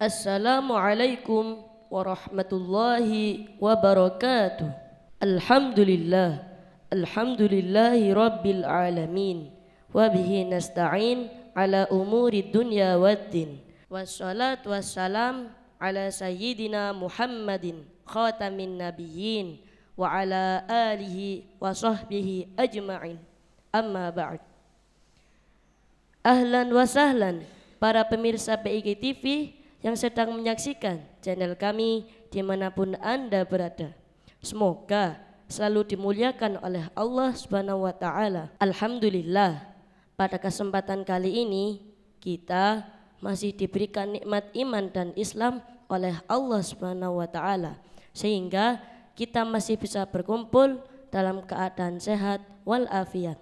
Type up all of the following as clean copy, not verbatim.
Assalamualaikum warahmatullahi wabarakatuh. Alhamdulillah, alhamdulillahi rabbil alamin. Wabihi nasta'in ala umuri dunya waddin. Wassalatu wassalam ala sayyidina Muhammadin khatamin nabiyyin wa ala alihi wa sahbihi ajma'in. Amma ba'd. Ahlan wa sahlan para pemirsa PIK TV yang sedang menyaksikan channel kami dimanapun Anda berada. Semoga selalu dimuliakan oleh Allah Subhanahu wa Ta'ala. Alhamdulillah, pada kesempatan kali ini kita masih diberikan nikmat iman dan Islam oleh Allah Subhanahu wa Ta'ala, sehingga kita masih bisa berkumpul dalam keadaan sehat walafiat.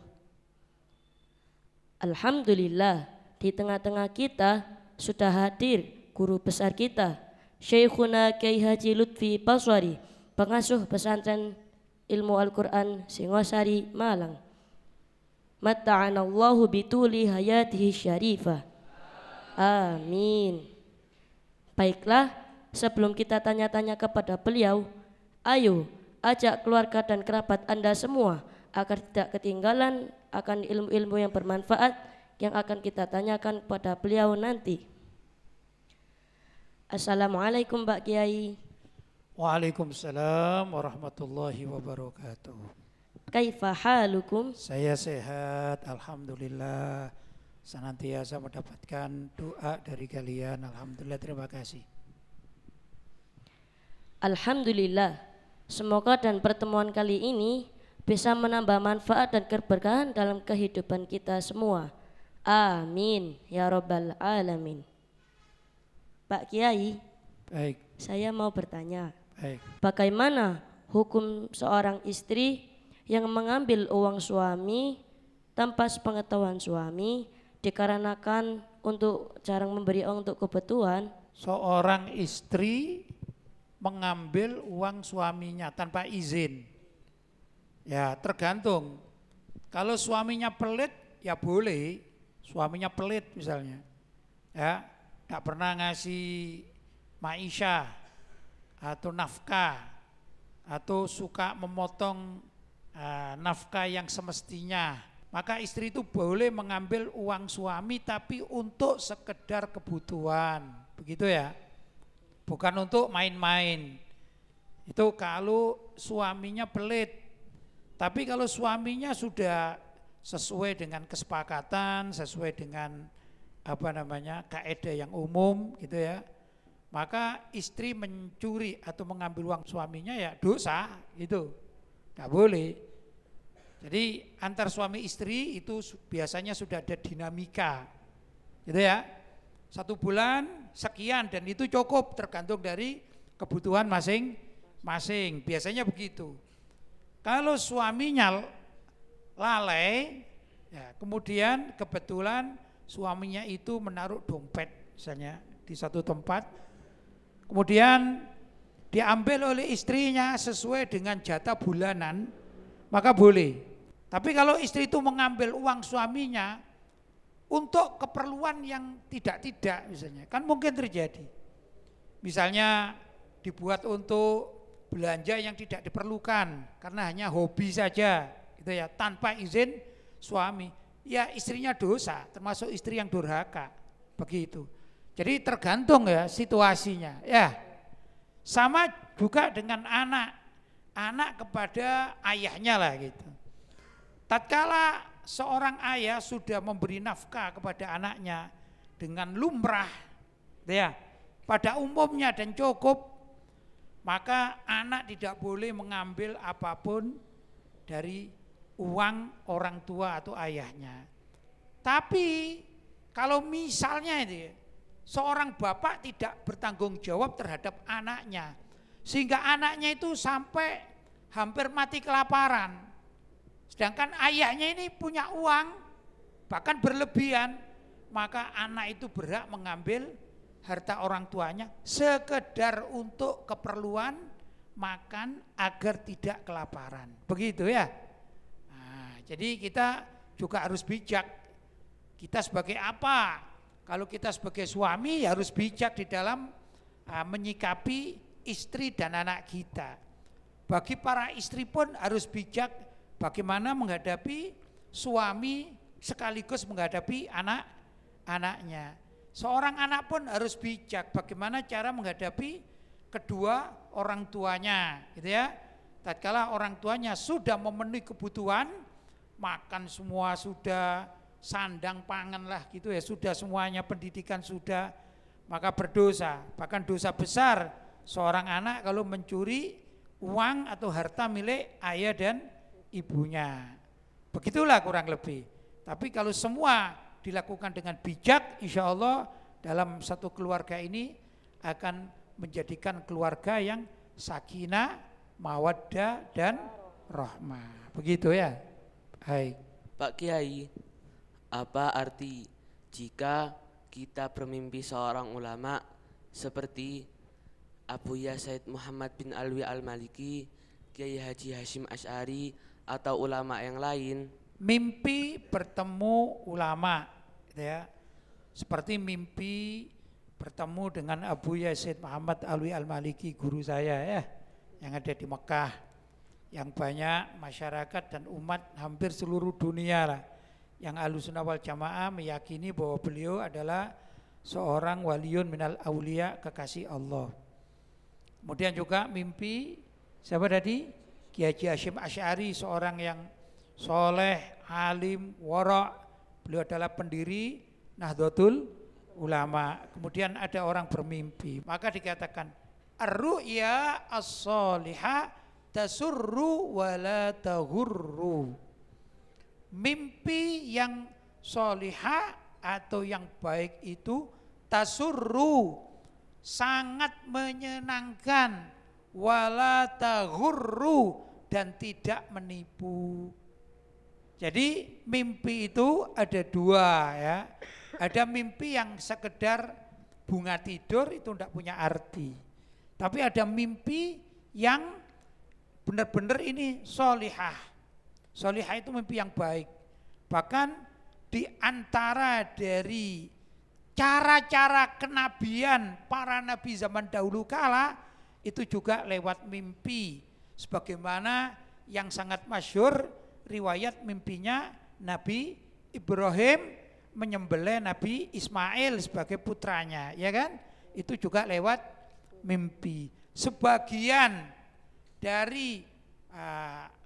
Alhamdulillah, di tengah-tengah kita sudah hadir guru besar kita, Syekhuna Kyai Haji Lutfi Baswari, pengasuh pesantren ilmu Al-Quran Singosari, Malang. Matta'anallahu bituli hayatihi syarifah. Amin. Baiklah, sebelum kita tanya-tanya kepada beliau, ayo ajak keluarga dan kerabat Anda semua agar tidak ketinggalan akan ilmu-ilmu yang bermanfaat yang akan kita tanyakan kepada beliau nanti. Assalamualaikum Pak Kiai. Waalaikumsalam warahmatullahi wabarakatuh. Kaifa halukum? Saya sehat, alhamdulillah. Senantiasa mendapatkan doa dari kalian. Alhamdulillah, terima kasih. Alhamdulillah. Semoga dan pertemuan kali ini bisa menambah manfaat dan keberkahan dalam kehidupan kita semua. Amin ya rabbal alamin. Pak Kiai, baik. Saya mau bertanya, baik. Bagaimana hukum seorang istri yang mengambil uang suami tanpa sepengetahuan suami dikarenakan untuk jarang memberi uang untuk kebutuhan? Seorang istri mengambil uang suaminya tanpa izin, ya tergantung. Kalau suaminya pelit, ya boleh. Suaminya pelit misalnya, ya. Gak pernah ngasih maisha atau nafkah, atau suka memotong nafkah yang semestinya, maka istri itu boleh mengambil uang suami tapi untuk sekedar kebutuhan, begitu ya, bukan untuk main-main. Itu kalau suaminya pelit. Tapi kalau suaminya sudah sesuai dengan kesepakatan, sesuai dengan kaidah yang umum gitu ya, maka istri mencuri atau mengambil uang suaminya ya dosa, gitu, nggak boleh. Jadi antar suami istri itu biasanya sudah ada dinamika, gitu ya. 1 bulan sekian dan itu cukup tergantung dari kebutuhan masing-masing. Biasanya begitu. Kalau suaminya lalai, ya kemudian kebetulan suaminya itu menaruh dompet misalnya di satu tempat, kemudian diambil oleh istrinya sesuai dengan jatah bulanan, maka boleh. Tapi kalau istri itu mengambil uang suaminya untuk keperluan yang tidak misalnya, kan mungkin terjadi. Misalnya dibuat untuk belanja yang tidak diperlukan karena hanya hobi saja gitu ya, tanpa izin suami. Ya istrinya dosa, termasuk istri yang durhaka, begitu. Jadi tergantung ya situasinya ya. Sama juga dengan anak kepada ayahnya lah gitu. Tatkala seorang ayah sudah memberi nafkah kepada anaknya dengan lumrah ya, pada umumnya dan cukup, maka anak tidak boleh mengambil apapun dari uang orang tua atau ayahnya. Tapi kalau misalnya itu seorang bapak tidak bertanggung jawab terhadap anaknya, sehingga anaknya itu sampai hampir mati kelaparan, sedangkan ayahnya ini punya uang bahkan berlebihan, maka anak itu berhak mengambil harta orang tuanya sekedar untuk keperluan makan agar tidak kelaparan, begitu ya. Jadi kita juga harus bijak. Kita sebagai apa? Kalau kita sebagai suami harus bijak di dalam menyikapi istri dan anak kita. Bagi para istri pun harus bijak bagaimana menghadapi suami sekaligus menghadapi anak-anaknya. Seorang anak pun harus bijak bagaimana cara menghadapi kedua orang tuanya, gitu ya. Tatkala orang tuanya sudah memenuhi kebutuhan, makan semua sudah, sandang pangan lah gitu ya, sudah semuanya, pendidikan sudah, maka berdosa. Bahkan dosa besar seorang anak kalau mencuri uang atau harta milik ayah dan ibunya. Begitulah kurang lebih. Tapi kalau semua dilakukan dengan bijak, insya Allah dalam satu keluarga ini akan menjadikan keluarga yang sakinah, mawaddah dan rahmah. Begitu ya. Hai. Pak Kiai, apa arti jika kita bermimpi seorang ulama seperti Abuya Said Muhammad bin Alwi Al-Maliki, Kiai Haji Hashim Asy'ari atau ulama yang lain? Mimpi bertemu ulama, gitu ya. Seperti mimpi bertemu dengan Abuya Said Muhammad Alwi Al-Maliki, guru saya ya, yang ada di Mekah. Yang banyak masyarakat dan umat hampir seluruh dunia lah yang Ahlussunnah wal Jamaah meyakini bahwa beliau adalah seorang waliun minal aulia, kekasih Allah. Kemudian juga mimpi siapa tadi? Kiai Haji Hashim Asy'ari, seorang yang soleh, alim, wara'. Beliau adalah pendiri Nahdlatul Ulama. Kemudian ada orang bermimpi, maka dikatakan ar-ru'ya as-sholihah tasurru wala tahurru. Mimpi yang solihah atau yang baik itu tasurru, sangat menyenangkan, wala tahurru, dan tidak menipu. Jadi mimpi itu ada dua ya. Ada mimpi yang sekedar bunga tidur, itu tidak punya arti. Tapi ada mimpi yang benar-benar ini solihah. Solihah itu mimpi yang baik. Bahkan di antara dari cara-cara kenabian para nabi zaman dahulu kala itu juga lewat mimpi. Sebagaimana yang sangat masyhur riwayat mimpinya Nabi Ibrahim menyembelih Nabi Ismail sebagai putranya, ya kan? Itu juga lewat mimpi. Sebagian dari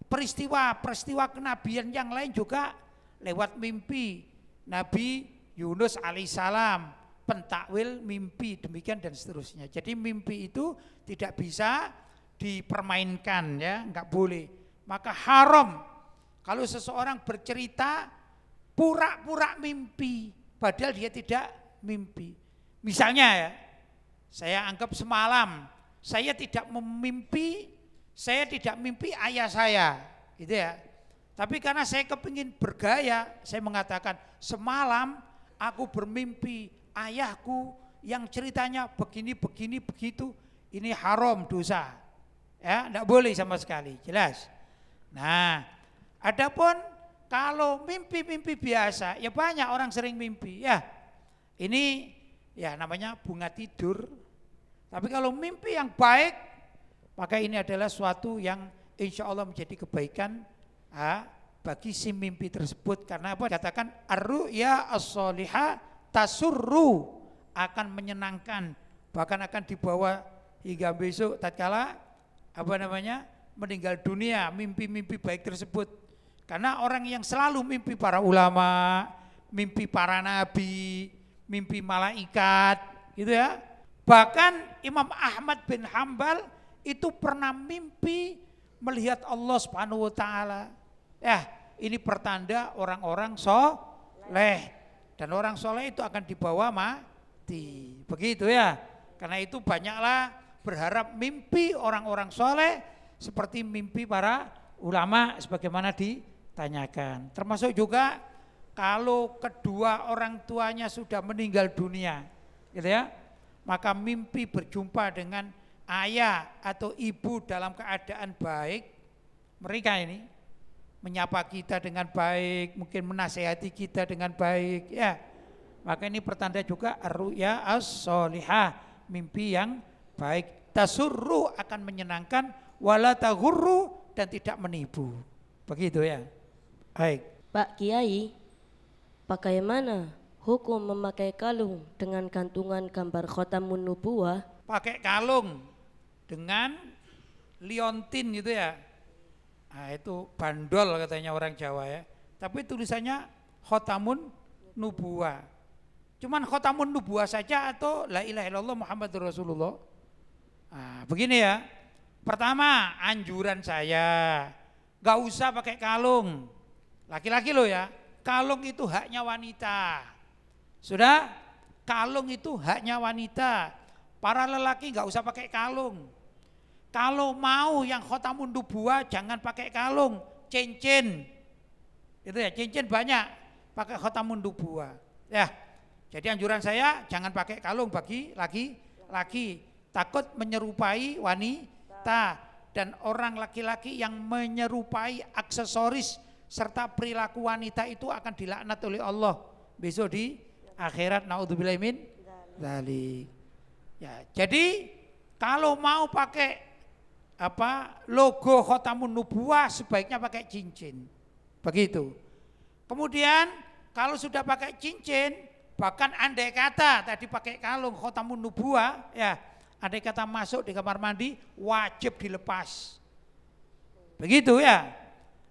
peristiwa kenabian yang lain juga lewat mimpi. Nabi Yunus alaihissalam pentakwil mimpi, demikian dan seterusnya. Jadi mimpi itu tidak bisa dipermainkan ya, enggak boleh. Maka haram kalau seseorang bercerita pura-pura mimpi padahal dia tidak mimpi. Misalnya ya, saya anggap semalam saya tidak mimpi ayah saya, gitu ya. Tapi karena saya kepingin bergaya, saya mengatakan semalam aku bermimpi ayahku yang ceritanya begini begitu. Ini haram, dosa, ya, tidak boleh sama sekali, jelas. Nah, adapun kalau mimpi-mimpi biasa, ya banyak orang sering mimpi, ya. Ini ya namanya bunga tidur. Tapi kalau mimpi yang baik, maka ini adalah suatu yang insya Allah menjadi kebaikan bagi si mimpi tersebut. Karena apa? Katakan ar-ru'ya as-sholihah tasurru, akan menyenangkan, bahkan akan dibawa hingga besok tatkala meninggal dunia mimpi-mimpi baik tersebut. Karena orang yang selalu mimpi para ulama, mimpi para nabi, mimpi malaikat, gitu ya. Bahkan Imam Ahmad bin Hambal itu pernah mimpi melihat Allah Subhanahu wa taala. Ya, ini pertanda orang-orang soleh, dan orang soleh itu akan dibawa mati. Begitu ya. Karena itu banyaklah berharap mimpi orang-orang soleh seperti mimpi para ulama sebagaimana ditanyakan. Termasuk juga kalau kedua orang tuanya sudah meninggal dunia, gitu ya, maka mimpi berjumpa dengan ayah atau ibu dalam keadaan baik, mereka ini menyapa kita dengan baik, mungkin menasehati kita dengan baik, ya. Maka ini pertanda juga ar-ru'ya as-sholihah, mimpi yang baik. Tasurru akan menyenangkan, wala taghurru dan tidak menipu. Begitu ya. Baik. Pak Kiai, bagaimana hukum memakai kalung dengan gantungan gambar khotamun nubuwah? Pakai kalung dengan liontin gitu ya. Nah, itu bandol katanya orang Jawa ya. Tapi tulisannya khotamun nubuwah. Cuman khotamun nubuwah saja atau la ilaha illallah Muhammadur Rasulullah? Nah, begini ya. Pertama, anjuran saya gak usah pakai kalung. Laki-laki loh ya. Kalung itu haknya wanita. Sudah? Kalung itu haknya wanita. Para lelaki gak usah pakai kalung. Kalau mau yang khotamun nubuwah jangan pakai kalung, cincin. Itu ya, cincin banyak pakai khotamun nubuwah. Ya. Jadi anjuran saya jangan pakai kalung bagi laki-laki, takut menyerupai wanita, dan orang laki-laki yang menyerupai aksesoris serta perilaku wanita itu akan dilaknat oleh Allah besok di akhirat. Naudzubillahi min dzalik. Ya, jadi kalau mau pakai logo khotamun nubuwah sebaiknya pakai cincin. Begitu. Kemudian kalau sudah pakai cincin, bahkan andai kata tadi pakai kalung khotamun nubuwah, ya, andai kata masuk di kamar mandi wajib dilepas. Begitu ya.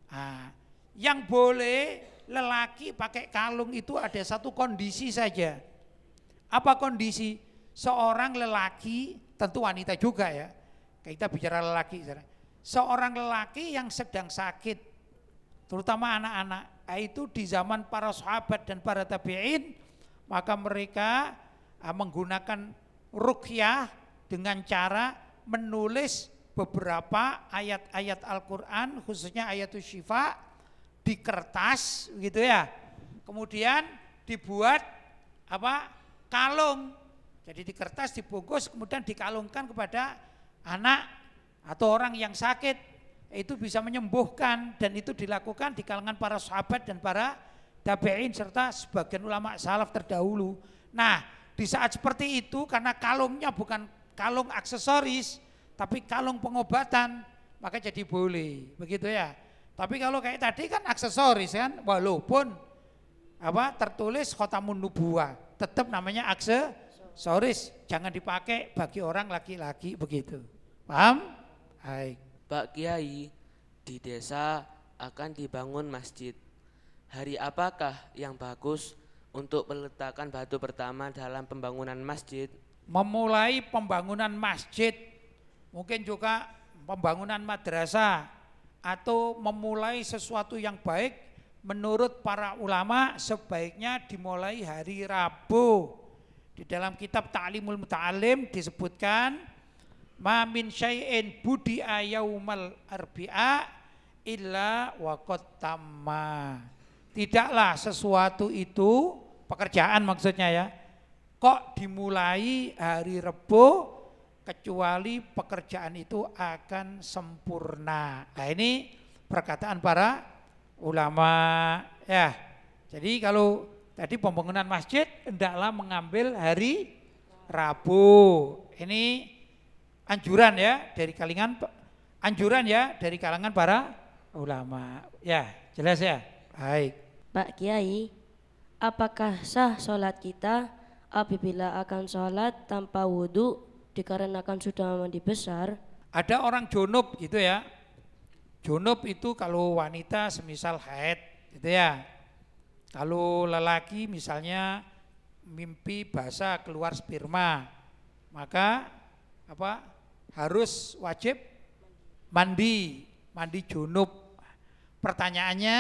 Nah, yang boleh lelaki pakai kalung itu ada satu kondisi saja. Apa kondisi? Seorang lelaki, tentu wanita juga ya. Kita bicara lelaki. Seorang lelaki yang sedang sakit, terutama anak-anak, itu di zaman para sahabat dan para tabi'in, maka mereka menggunakan ruqyah dengan cara menulis beberapa ayat-ayat Al-Quran, khususnya ayatul syifa, di kertas gitu ya. Kemudian dibuat kalung. Jadi di kertas dibungkus kemudian dikalungkan kepada anak atau orang yang sakit. Itu bisa menyembuhkan, dan itu dilakukan di kalangan para sahabat dan para tabi'in serta sebagian ulama salaf terdahulu. Nah, di saat seperti itu karena kalungnya bukan kalung aksesoris tapi kalung pengobatan, maka jadi boleh, begitu ya. Tapi kalau kayak tadi kan aksesoris kan, walaupun tertulis khotamun nubuwah, tetap namanya aksesoris, jangan dipakai bagi orang laki-laki begitu. Paham? Baik. Pak Kiai, di desa akan dibangun masjid. Hari apakah yang bagus untuk meletakkan batu pertama dalam pembangunan masjid? Memulai pembangunan masjid, mungkin juga pembangunan madrasah, atau memulai sesuatu yang baik, menurut para ulama sebaiknya dimulai hari Rabu. Di dalam kitab Ta'limul Muta'alim disebutkan, ma min syai'in budi'a yaumal arbi'a illa waqad tamma. Tidaklah sesuatu itu, pekerjaan maksudnya ya, kok dimulai hari Rebo kecuali pekerjaan itu akan sempurna. Nah, ini perkataan para ulama ya. Jadi kalau tadi pembangunan masjid hendaklah mengambil hari Rabu. Ini anjuran ya dari kalangan para ulama. Ya, jelas ya. Baik. Pak Kiai, apakah sah sholat kita apabila akan sholat tanpa wudhu dikarenakan sudah mandi besar? Ada orang junub gitu ya. Junub itu kalau wanita semisal haid gitu ya. Kalau lelaki misalnya mimpi basah keluar sperma, maka harus wajib mandi junub. Pertanyaannya,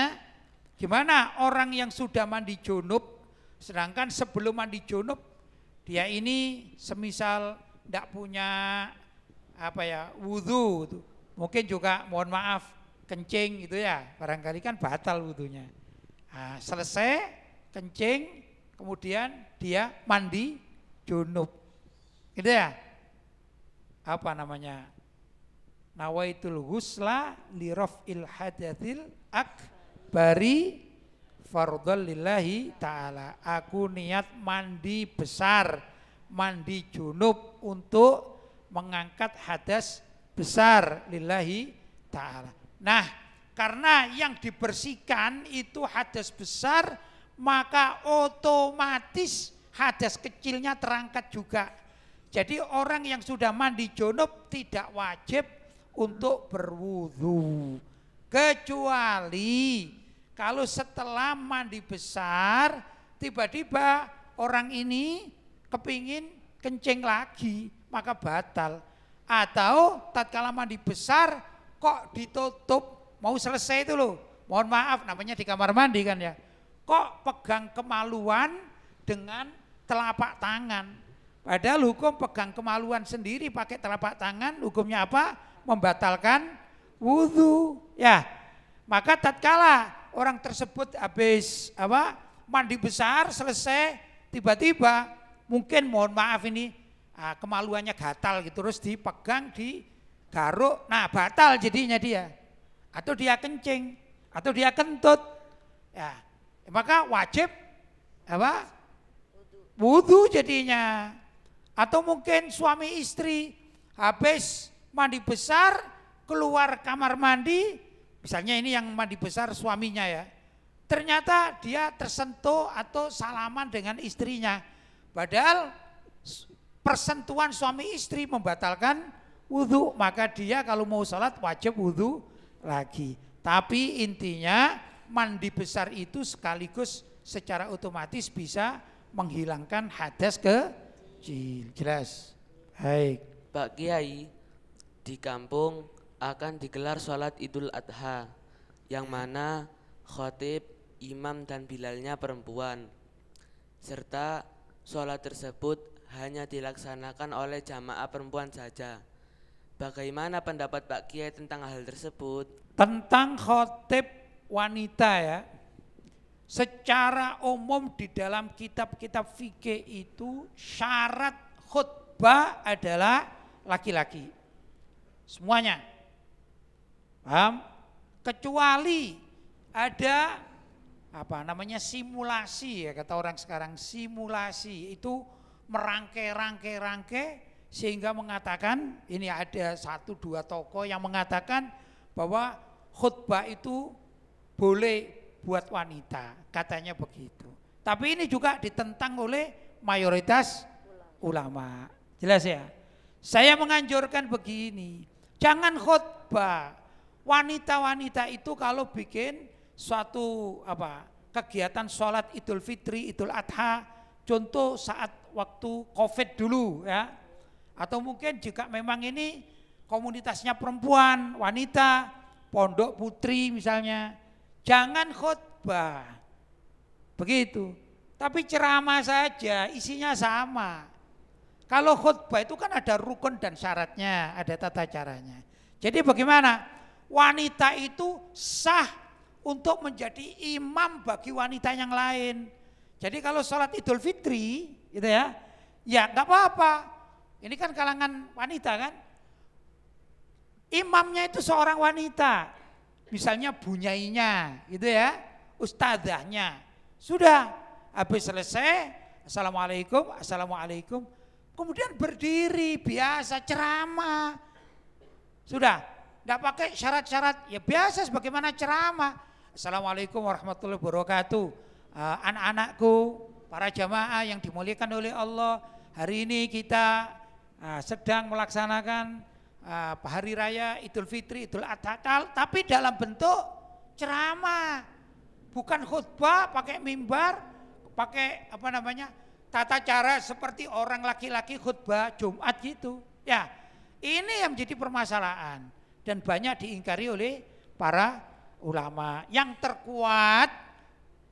gimana orang yang sudah mandi junub, sedangkan sebelum mandi junub dia ini semisal tidak punya wudhu, mungkin juga mohon maaf kencing gitu ya, barangkali kan batal wudhunya. Nah, selesai kencing kemudian dia mandi junub, gitu ya. Nawaitul ghusla li raf'il hadatsil akbari fardhon lillahi ta'ala. Aku niat mandi besar, mandi junub untuk mengangkat hadas besar lillahi ta'ala. Nah, karena yang dibersihkan itu hadas besar, maka otomatis hadas kecilnya terangkat juga. Jadi orang yang sudah mandi junub tidak wajib untuk berwudu. Kecuali kalau setelah mandi besar tiba-tiba orang ini kepingin kencing lagi, maka batal. Atau tatkala mandi besar kok ditutup, mau selesai itu loh, mohon maaf namanya di kamar mandi kan ya, kok pegang kemaluan dengan telapak tangan. Padahal hukum pegang kemaluan sendiri pakai telapak tangan hukumnya apa? Membatalkan wudu. Ya, maka tatkala orang tersebut habis mandi besar selesai, tiba-tiba mungkin mohon maaf ini kemaluannya gatal gitu, terus dipegang digaruk, nah batal jadinya dia, atau dia kencing, atau dia kentut, ya maka wajib wudu jadinya. Atau mungkin suami istri habis mandi besar keluar kamar mandi, misalnya ini yang mandi besar suaminya ya, ternyata dia tersentuh atau salaman dengan istrinya, padahal persentuhan suami istri membatalkan wudu, maka dia kalau mau sholat wajib wudu lagi. Tapi intinya mandi besar itu sekaligus secara otomatis bisa menghilangkan hadas kecil. Jelas? Baik. Pak Kiai, di kampung akan digelar sholat Idul Adha, yang mana khotib, imam dan bilalnya perempuan, serta sholat tersebut hanya dilaksanakan oleh jamaah perempuan saja. Bagaimana pendapat Pak Kiai tentang hal tersebut? Tentang khotib wanita ya, secara umum di dalam kitab-kitab fikih itu syarat khutbah adalah laki-laki. Semuanya. Paham? Kecuali ada simulasi ya, kata orang sekarang, simulasi itu merangkai sehingga mengatakan, ini ada 1-2 tokoh yang mengatakan bahwa khutbah itu boleh buat wanita, katanya begitu. Tapi ini juga ditentang oleh mayoritas ulama. Jelas ya? Saya menganjurkan begini, jangan khutbah. Wanita-wanita itu kalau bikin suatu kegiatan sholat Idul Fitri, Idul Adha, contoh saat waktu Covid dulu ya, atau mungkin jika memang ini komunitasnya perempuan, wanita, pondok putri misalnya, jangan khutbah, begitu. Tapi ceramah saja, isinya sama. Kalau khutbah itu kan ada rukun dan syaratnya, ada tata caranya. Jadi bagaimana? Wanita itu sah untuk menjadi imam bagi wanita yang lain. Jadi kalau sholat Idul Fitri, gitu ya nggak apa-apa. Ini kan kalangan wanita kan. Imamnya itu seorang wanita, misalnya bunyainya, gitu ya, ustadzahnya. Sudah, habis selesai, assalamualaikum, kemudian berdiri biasa ceramah. Sudah, enggak pakai syarat-syarat, ya biasa sebagaimana ceramah. Assalamualaikum warahmatullahi wabarakatuh. Anak-anakku, para jamaah yang dimuliakan oleh Allah, hari ini kita sedang melaksanakan hari raya Idul Fitri, Idul Adha, tapi dalam bentuk ceramah, bukan khutbah pakai mimbar, pakai tata cara seperti orang laki-laki khutbah Jumat gitu. Ya, ini yang menjadi permasalahan dan banyak diingkari oleh para ulama. Yang terkuat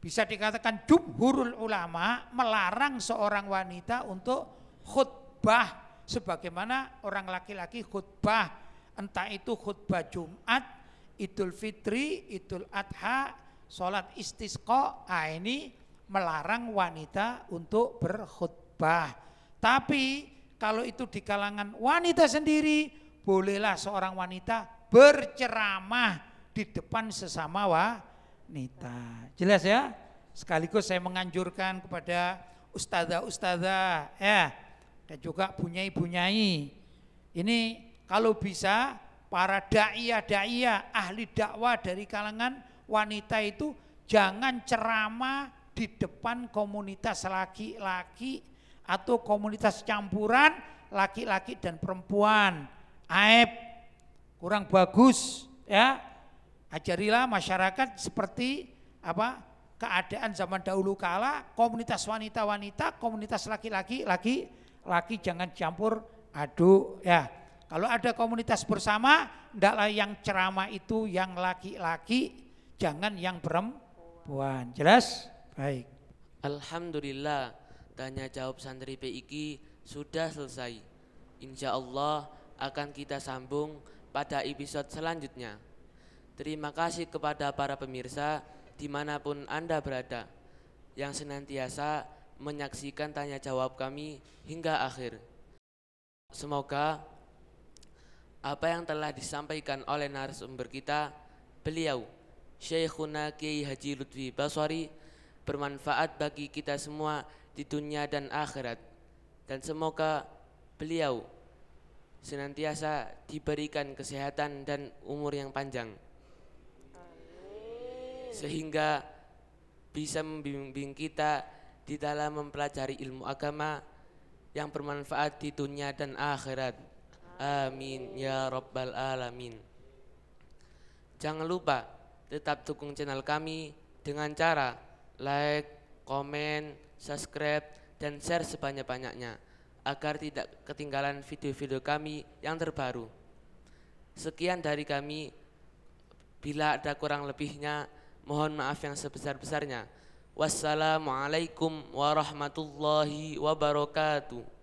bisa dikatakan jumhurul ulama melarang seorang wanita untuk khutbah sebagaimana orang laki-laki khutbah, entah itu khutbah Jumat, Idul Fitri, Idul Adha, sholat istisqa, ini melarang wanita untuk berkhutbah. Tapi kalau itu di kalangan wanita sendiri, bolehlah seorang wanita berceramah di depan sesama wanita. Jelas ya? sekaligus saya menganjurkan kepada ustadzah-ustadzah ya, dan juga bunyai-bunyai. Ini kalau bisa para da'iyah ahli dakwah dari kalangan wanita itu jangan ceramah di depan komunitas laki-laki atau komunitas campuran laki-laki dan perempuan. Aib, kurang bagus ya. Ajarilah masyarakat seperti apa keadaan zaman dahulu kala, komunitas wanita-wanita, komunitas laki-laki jangan campur aduk ya. Kalau ada komunitas bersama, hendaklah yang ceramah itu yang laki-laki, jangan yang perempuan. Jelas? Baik. Alhamdulillah, tanya jawab santri PIK sudah selesai. Insya Allah akan kita sambung pada episode selanjutnya. Terima kasih kepada para pemirsa dimanapun Anda berada, yang senantiasa menyaksikan tanya jawab kami hingga akhir. Semoga apa yang telah disampaikan oleh narasumber kita, beliau Syekhuna Kiai Haji Lutfi Basori, bermanfaat bagi kita semua di dunia dan akhirat. Dan semoga beliau senantiasa diberikan kesehatan dan umur yang panjang, sehingga bisa membimbing kita di dalam mempelajari ilmu agama yang bermanfaat di dunia dan akhirat. Amin ya rabbal alamin. Jangan lupa tetap dukung channel kami dengan cara like, komen, subscribe, dan share sebanyak-banyaknya agar tidak ketinggalan video-video kami yang terbaru. Sekian dari kami. Bila ada kurang lebihnya, mohon maaf yang sebesar-besarnya. Wassalamualaikum warahmatullahi wabarakatuh.